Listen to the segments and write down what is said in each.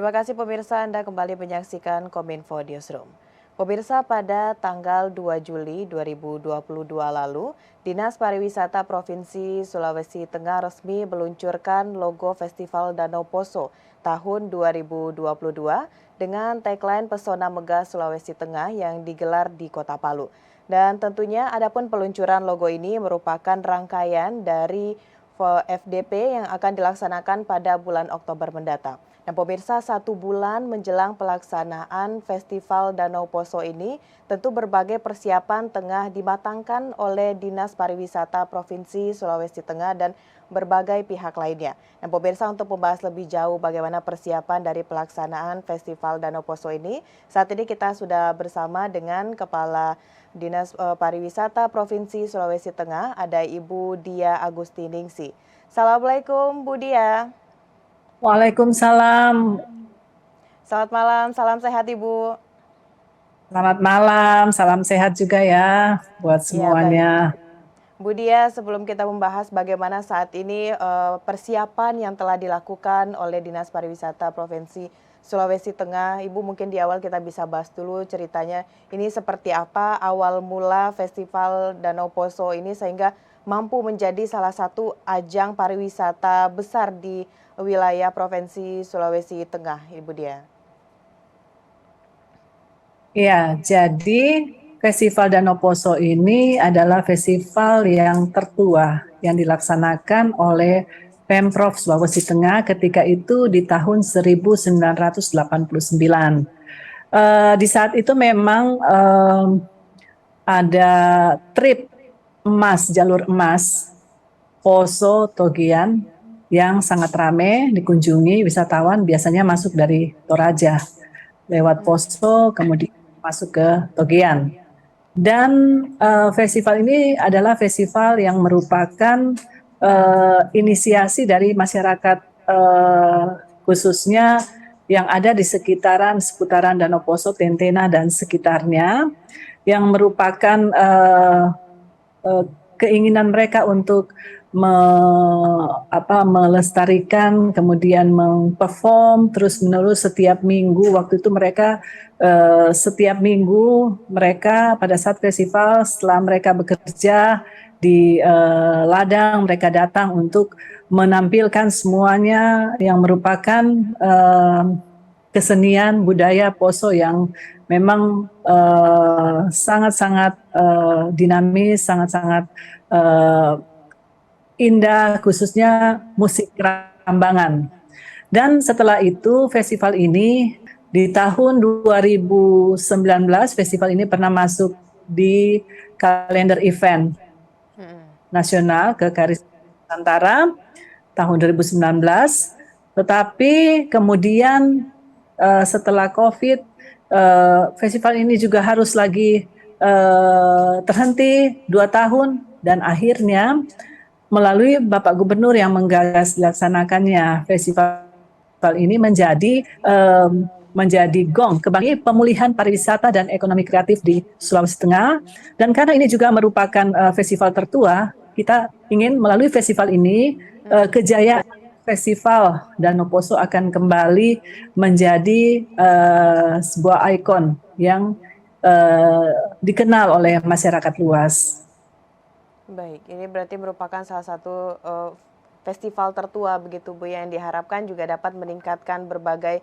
Terima kasih pemirsa, Anda kembali menyaksikan Kominfo Newsroom. Pemirsa, pada tanggal 2 Juli 2022 lalu, Dinas Pariwisata Provinsi Sulawesi Tengah resmi meluncurkan logo Festival Danau Poso tahun 2022 dengan tagline Pesona Megah Sulawesi Tengah yang digelar di Kota Palu. Dan tentunya adapun peluncuran logo ini merupakan rangkaian dari FDP yang akan dilaksanakan pada bulan Oktober mendatang. Nah, pemirsa, 1 bulan menjelang pelaksanaan Festival Danau Poso ini, tentu berbagai persiapan tengah dimatangkan oleh Dinas Pariwisata Provinsi Sulawesi Tengah dan berbagai pihak lainnya. Nah, pemirsa, untuk membahas lebih jauh bagaimana persiapan dari pelaksanaan Festival Danau Poso ini, saat ini kita sudah bersama dengan Kepala Dinas Pariwisata Provinsi Sulawesi Tengah, ada Ibu Dia Agustiningsih. Assalamualaikum, Bu Dia. Waalaikumsalam. Selamat malam, salam sehat Ibu. Selamat malam, salam sehat juga ya buat Ya, baik. semuanya. Bu Dia, sebelum kita membahas bagaimana saat ini persiapan yang telah dilakukan oleh Dinas Pariwisata Provinsi Sulawesi Tengah, Ibu mungkin di awal kita bisa bahas dulu ceritanya ini seperti apa awal mula Festival Danau Poso ini sehingga mampu menjadi salah satu ajang pariwisata besar di wilayah Provinsi Sulawesi Tengah, Ibu Dia. Ya, jadi Festival Danau Poso ini adalah festival yang tertua yang dilaksanakan oleh Pemprov Sulawesi Tengah ketika itu di tahun 1989. Di saat itu memang ada trip emas, jalur emas Poso Togian yang sangat ramai dikunjungi wisatawan, biasanya masuk dari Toraja lewat Poso kemudian masuk ke Togian. Dan festival ini adalah festival yang merupakan inisiasi dari masyarakat khususnya yang ada di seputaran Danau Poso, Tentena dan sekitarnya, yang merupakan keinginan mereka untuk melestarikan, kemudian memperform terus-menerus setiap minggu. Waktu itu mereka setiap minggu mereka pada saat festival, setelah mereka bekerja di ladang, mereka datang untuk menampilkan semuanya yang merupakan kesenian budaya Poso yang memang sangat-sangat dinamis, sangat-sangat indah, khususnya musik Rambangan. Dan setelah itu festival ini di tahun 2019 festival ini pernah masuk di kalender event nasional ke Karis Nusantara tahun 2019. Tetapi kemudian setelah COVID, festival ini juga harus lagi terhenti 2 tahun dan akhirnya melalui Bapak Gubernur yang menggagas dilaksanakannya festival ini menjadi gong bagi pemulihan pariwisata dan ekonomi kreatif di Sulawesi Tengah. Dan karena ini juga merupakan festival tertua, kita ingin melalui festival ini kejayaan Festival Danau Poso akan kembali menjadi sebuah ikon yang dikenal oleh masyarakat luas. Baik, ini berarti merupakan salah satu festival tertua begitu Bu yang diharapkan juga dapat meningkatkan berbagai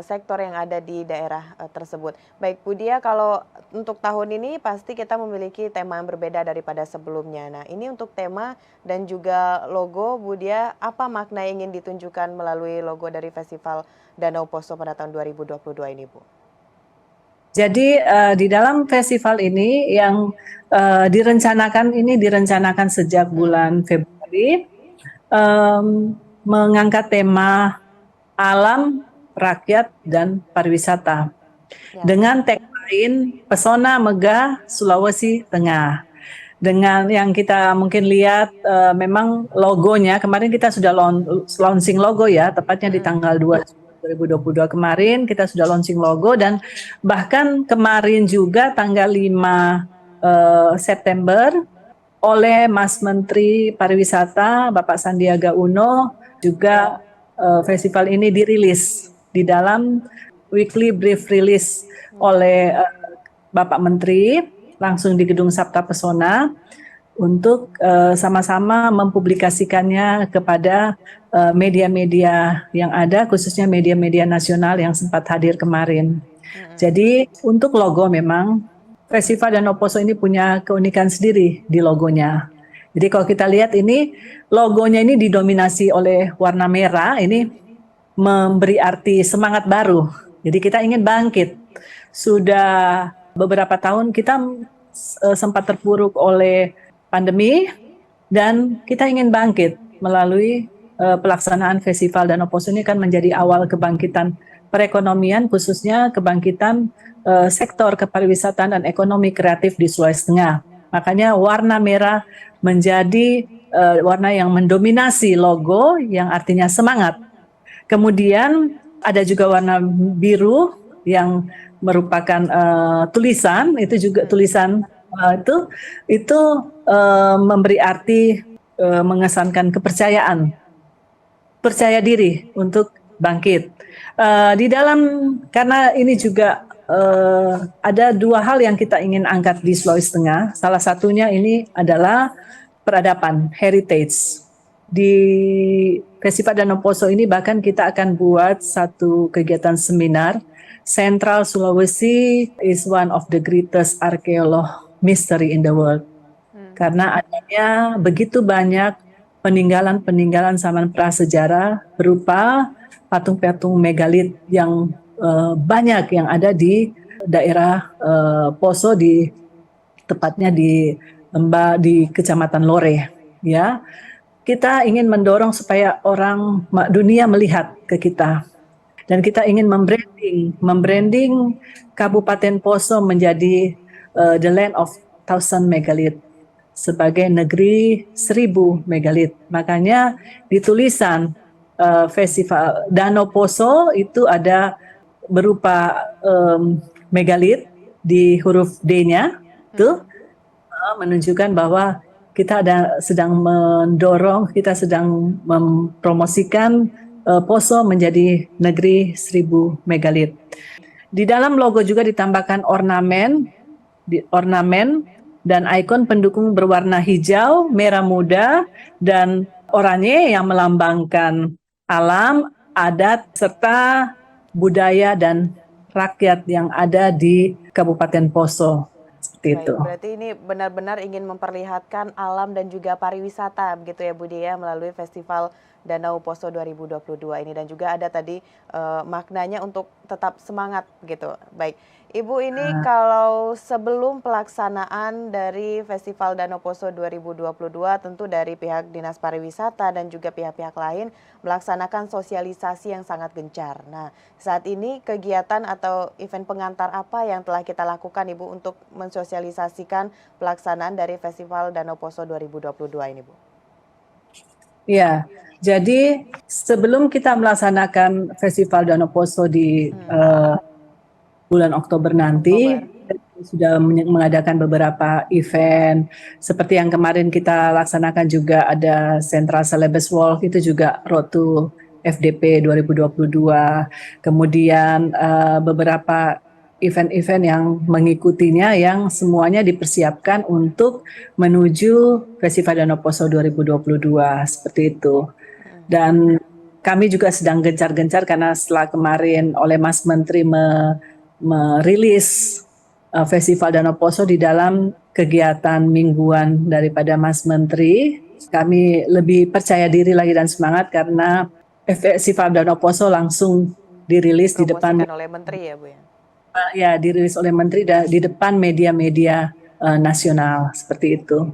sektor yang ada di daerah tersebut. Baik Bu Dia, kalau untuk tahun ini pasti kita memiliki tema yang berbeda daripada sebelumnya. Nah, ini untuk tema dan juga logo Bu Dia, apa makna yang ingin ditunjukkan melalui logo dari Festival Danau Poso pada tahun 2022 ini Bu? Jadi di dalam festival ini yang direncanakan sejak bulan Februari, mengangkat tema alam, rakyat, dan pariwisata dengan tagline Pesona Megah Sulawesi Tengah. Dengan yang kita mungkin lihat memang logonya, kemarin kita sudah launching logo ya, tepatnya di tanggal 2022 kemarin kita sudah launching logo, dan bahkan kemarin juga tanggal 5 September oleh Mas Menteri Pariwisata Bapak Sandiaga Uno juga festival ini dirilis di dalam weekly brief release oleh Bapak Menteri langsung di Gedung Sabta Pesona untuk sama-sama mempublikasikannya kepada media-media yang ada, khususnya media-media nasional yang sempat hadir kemarin. Jadi untuk logo memang Festival Danau Poso ini punya keunikan sendiri di logonya. Jadi kalau kita lihat ini logonya ini didominasi oleh warna merah, ini memberi arti semangat baru. Jadi kita ingin bangkit. Sudah beberapa tahun kita sempat terpuruk oleh pandemi dan kita ingin bangkit melalui pelaksanaan Festival Danau Poso ini kan menjadi awal kebangkitan perekonomian, khususnya kebangkitan sektor kepariwisataan dan ekonomi kreatif di Sulawesi Tengah. Makanya warna merah menjadi warna yang mendominasi logo yang artinya semangat. Kemudian ada juga warna biru yang merupakan tulisan, itu juga tulisan itu memberi arti mengesankan kepercayaan, percaya diri untuk bangkit. Di dalam karena ini juga ada dua hal yang kita ingin angkat di Sulawesi Tengah. Salah satunya ini adalah peradaban, heritage. Di Festival Danau Poso ini bahkan kita akan buat satu kegiatan seminar. Central Sulawesi is one of the greatest archaeological mystery in the world. Karena adanya begitu banyak peninggalan-peninggalan zaman prasejarah berupa patung-patung megalit yang banyak yang ada di daerah Poso, di tepatnya di Kecamatan Lore, ya. Kita ingin mendorong supaya orang dunia melihat ke kita, dan kita ingin membranding Kabupaten Poso menjadi the land of 1,000 megalith, sebagai negeri 1.000 megalith. Makanya di tulisan Festival Danau Poso itu ada berupa megalith di huruf D-nya, itu menunjukkan bahwa kita sedang mendorong, kita sedang mempromosikan Poso menjadi negeri 1.000 megalith. Di dalam logo juga ditambahkan ornamen dan ikon pendukung berwarna hijau, merah muda, dan oranye yang melambangkan alam, adat, serta budaya dan rakyat yang ada di Kabupaten Poso. Seperti itu. Berarti ini benar-benar ingin memperlihatkan alam dan juga pariwisata begitu ya Bu Dia melalui Festival Danau Poso 2022 ini, dan juga ada tadi maknanya untuk tetap semangat gitu. Baik, Ibu, ini kalau sebelum pelaksanaan dari Festival Danau Poso 2022 tentu dari pihak Dinas Pariwisata dan juga pihak-pihak lain melaksanakan sosialisasi yang sangat gencar. Nah, saat ini kegiatan atau event pengantar apa yang telah kita lakukan Ibu untuk mensosialisasikan pelaksanaan dari Festival Danau Poso 2022 ini, Bu? Ya, jadi sebelum kita melaksanakan Festival Danau Poso di bulan Oktober nanti, sudah mengadakan beberapa event, seperti yang kemarin kita laksanakan juga ada Central Celebes Walk, itu juga Road to FDP 2022, kemudian beberapa event-event yang mengikutinya yang semuanya dipersiapkan untuk menuju Festival Danau Poso 2022, seperti itu. Dan kami juga sedang gencar-gencar karena setelah kemarin oleh Mas Menteri merilis Festival Danau Poso di dalam kegiatan mingguan daripada Mas Menteri, kami lebih percaya diri lagi dan semangat karena Festival Danau Poso langsung dirilis di depan oleh Menteri ya Bu ya? Ya, dirilis oleh Menteri di depan media-media nasional, seperti itu.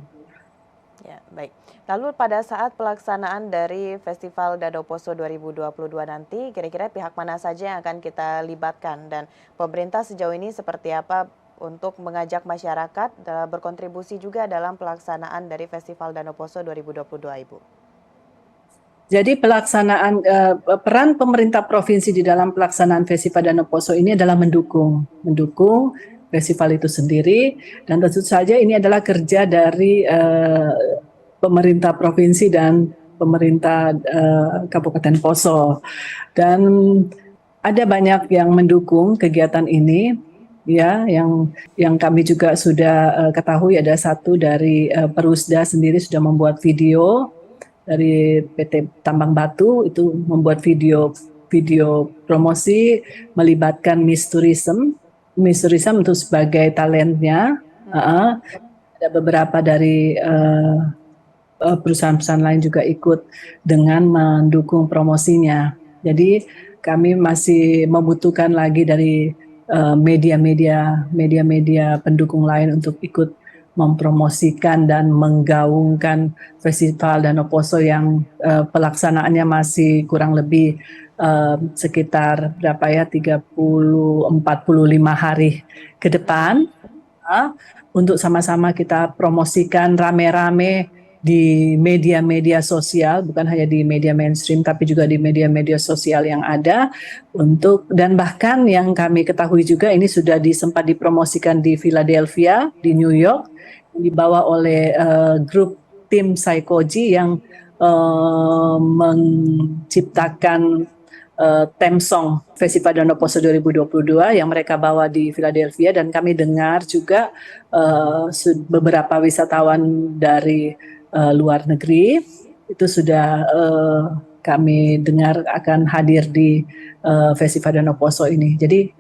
Ya, baik. Lalu pada saat pelaksanaan dari Festival Danau Poso 2022 nanti, kira-kira pihak mana saja yang akan kita libatkan, dan pemerintah sejauh ini seperti apa untuk mengajak masyarakat berkontribusi juga dalam pelaksanaan dari Festival Danau Poso 2022, Ibu? Jadi pelaksanaan peran pemerintah provinsi di dalam pelaksanaan Festival Danau Poso ini adalah mendukung festival itu sendiri, dan tentu saja ini adalah kerja dari pemerintah provinsi dan pemerintah Kabupaten Poso. Dan Ada banyak yang mendukung kegiatan ini, ya, yang kami juga sudah ketahui ada satu dari Perusda sendiri sudah membuat video dari PT Tambang Batu itu membuat video video promosi melibatkan Miss Tourism itu sebagai talentnya. Ada beberapa dari perusahaan-perusahaan lain juga ikut dengan mendukung promosinya. Jadi kami masih membutuhkan lagi dari media-media pendukung lain untuk ikut mempromosikan dan menggaungkan Festival Danau Poso yang pelaksanaannya masih kurang lebih sekitar berapa ya 30-45 hari ke depan, untuk sama-sama kita promosikan rame-rame di media-media sosial, bukan hanya di media mainstream tapi juga di media-media sosial yang ada, dan bahkan yang kami ketahui juga ini sudah sempat dipromosikan di Philadelphia, di New York, dibawa oleh grup tim Psychoji yang menciptakan theme song Festival Danau Poso 2022 yang mereka bawa di Philadelphia, dan kami dengar juga beberapa wisatawan dari luar negeri itu sudah kami dengar akan hadir di Festival Danau Poso ini. Jadi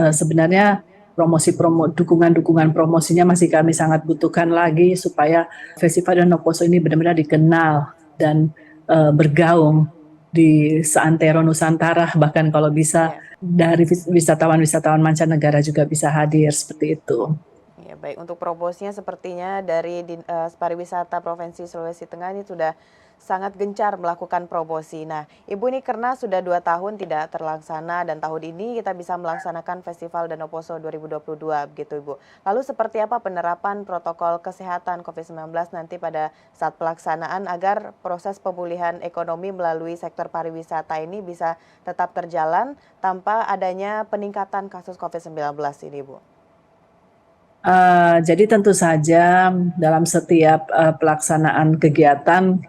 sebenarnya dukungan promosinya masih kami sangat butuhkan lagi supaya Festival Danau Poso ini benar-benar dikenal dan bergaung di seantero Nusantara, bahkan kalau bisa dari wisatawan-wisatawan mancanegara juga bisa hadir seperti itu. Ya, baik, untuk promosinya sepertinya dari Pariwisata Provinsi Sulawesi Tengah ini sudah sangat gencar melakukan promosi. Nah, Ibu, ini karena sudah 2 tahun tidak terlaksana dan tahun ini kita bisa melaksanakan Festival Danau Poso 2022, begitu Ibu. Lalu seperti apa penerapan protokol kesehatan COVID-19 nanti pada saat pelaksanaan agar proses pemulihan ekonomi melalui sektor pariwisata ini bisa tetap terjalan tanpa adanya peningkatan kasus COVID-19 ini, Ibu? Jadi tentu saja dalam setiap pelaksanaan kegiatan,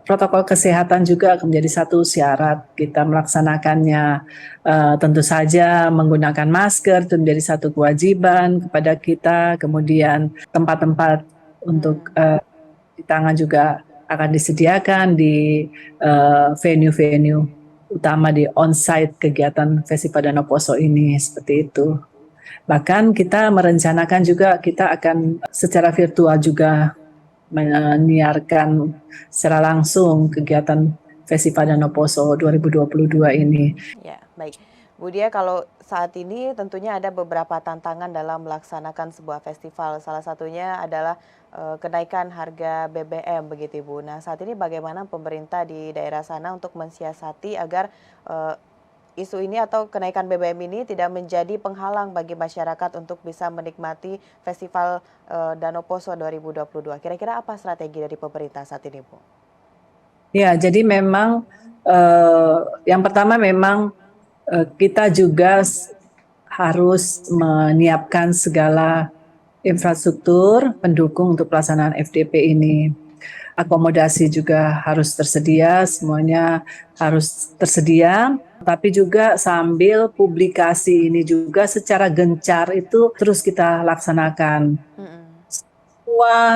protokol kesehatan juga akan menjadi satu syarat kita melaksanakannya. Tentu saja menggunakan masker itu menjadi satu kewajiban kepada kita. Kemudian tempat-tempat untuk di tangan juga akan disediakan di venue-venue utama di on-site kegiatan Festival Danau Poso ini, seperti itu. Bahkan kita merencanakan juga kita akan secara virtual juga menyiarkan secara langsung kegiatan Festival Danau Poso 2022 ini. Ya, baik. Bu Dia, kalau saat ini tentunya ada beberapa tantangan dalam melaksanakan sebuah festival. Salah satunya adalah kenaikan harga BBM, begitu Ibu. Nah, saat ini bagaimana pemerintah di daerah sana untuk mensiasati agar isu ini atau kenaikan BBM ini tidak menjadi penghalang bagi masyarakat untuk bisa menikmati Festival Danau Poso 2022. Kira-kira apa strategi dari pemerintah saat ini, Bu? Ya, jadi memang yang pertama memang kita juga harus menyiapkan segala infrastruktur pendukung untuk pelaksanaan FDP ini. Akomodasi juga harus tersedia, semuanya harus tersedia, tapi juga sambil publikasi ini juga secara gencar itu terus kita laksanakan.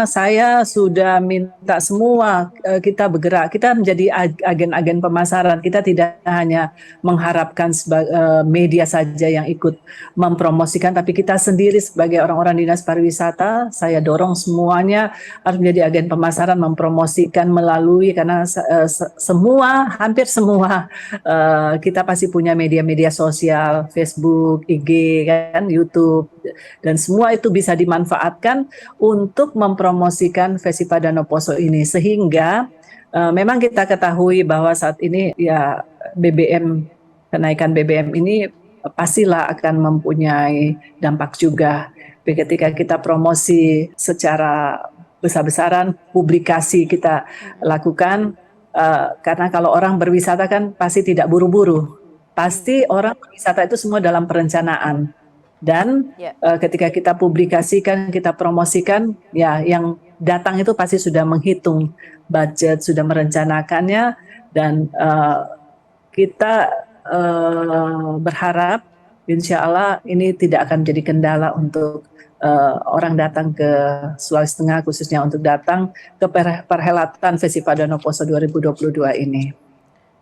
Saya sudah minta semua kita bergerak, kita menjadi agen-agen pemasaran. Kita tidak hanya mengharapkan media saja yang ikut mempromosikan, tapi kita sendiri sebagai orang-orang dinas pariwisata, saya dorong semuanya harus menjadi agen pemasaran, mempromosikan melalui, karena hampir semua kita pasti punya media-media sosial, Facebook, IG, kan, YouTube, dan semua itu bisa dimanfaatkan untuk mempromosikan Festival Danau Poso ini, sehingga memang kita ketahui bahwa saat ini ya kenaikan BBM ini pastilah akan mempunyai dampak juga. Ketika kita promosi secara besar-besaran, publikasi kita lakukan, karena kalau orang berwisata kan pasti tidak buru-buru, pasti orang berwisata itu semua dalam perencanaan. Dan ketika kita publikasikan, kita promosikan, ya yang datang itu pasti sudah menghitung budget, sudah merencanakannya, dan kita berharap insya Allah ini tidak akan menjadi kendala untuk orang datang ke Sulawesi Tengah, khususnya untuk datang ke perhelatan Festival Danau Poso 2022 ini.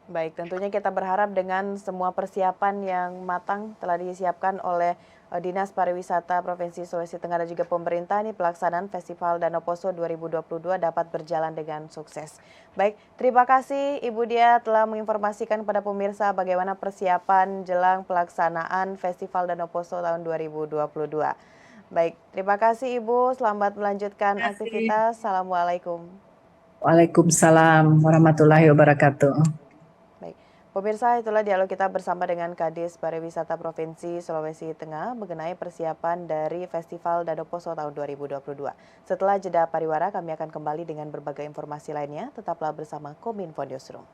Baik, tentunya kita berharap dengan semua persiapan yang matang telah disiapkan oleh Dinas Pariwisata Provinsi Sulawesi Tengah dan juga pemerintah, ini pelaksanaan Festival Danau Poso 2022 dapat berjalan dengan sukses. Baik, terima kasih Ibu Dia telah menginformasikan kepada pemirsa bagaimana persiapan jelang pelaksanaan Festival Danau Poso tahun 2022. Baik, terima kasih Ibu, selamat melanjutkan Terima kasih. aktivitas. Assalamualaikum. Waalaikumsalam warahmatullahi wabarakatuh. Baik, pemirsa itulah dialog kita bersama dengan Kadis Pariwisata Provinsi Sulawesi Tengah mengenai persiapan dari Festival Danau Poso tahun 2022. Setelah jeda pariwara kami akan kembali dengan berbagai informasi lainnya, tetaplah bersama Kominfo Newsroom.